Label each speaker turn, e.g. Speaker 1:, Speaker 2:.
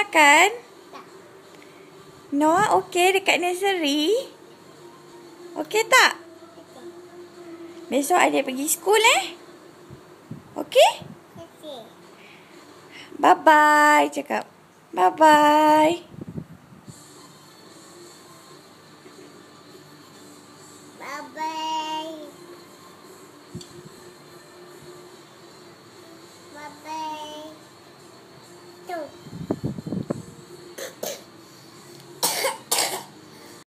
Speaker 1: makan?
Speaker 2: Tak.
Speaker 1: Noah okey dekat nursery? Okey tak?
Speaker 2: Okey.
Speaker 1: Besok adik pergi school Okey?
Speaker 2: Okey.
Speaker 1: Bye-bye cakap. Bye-bye.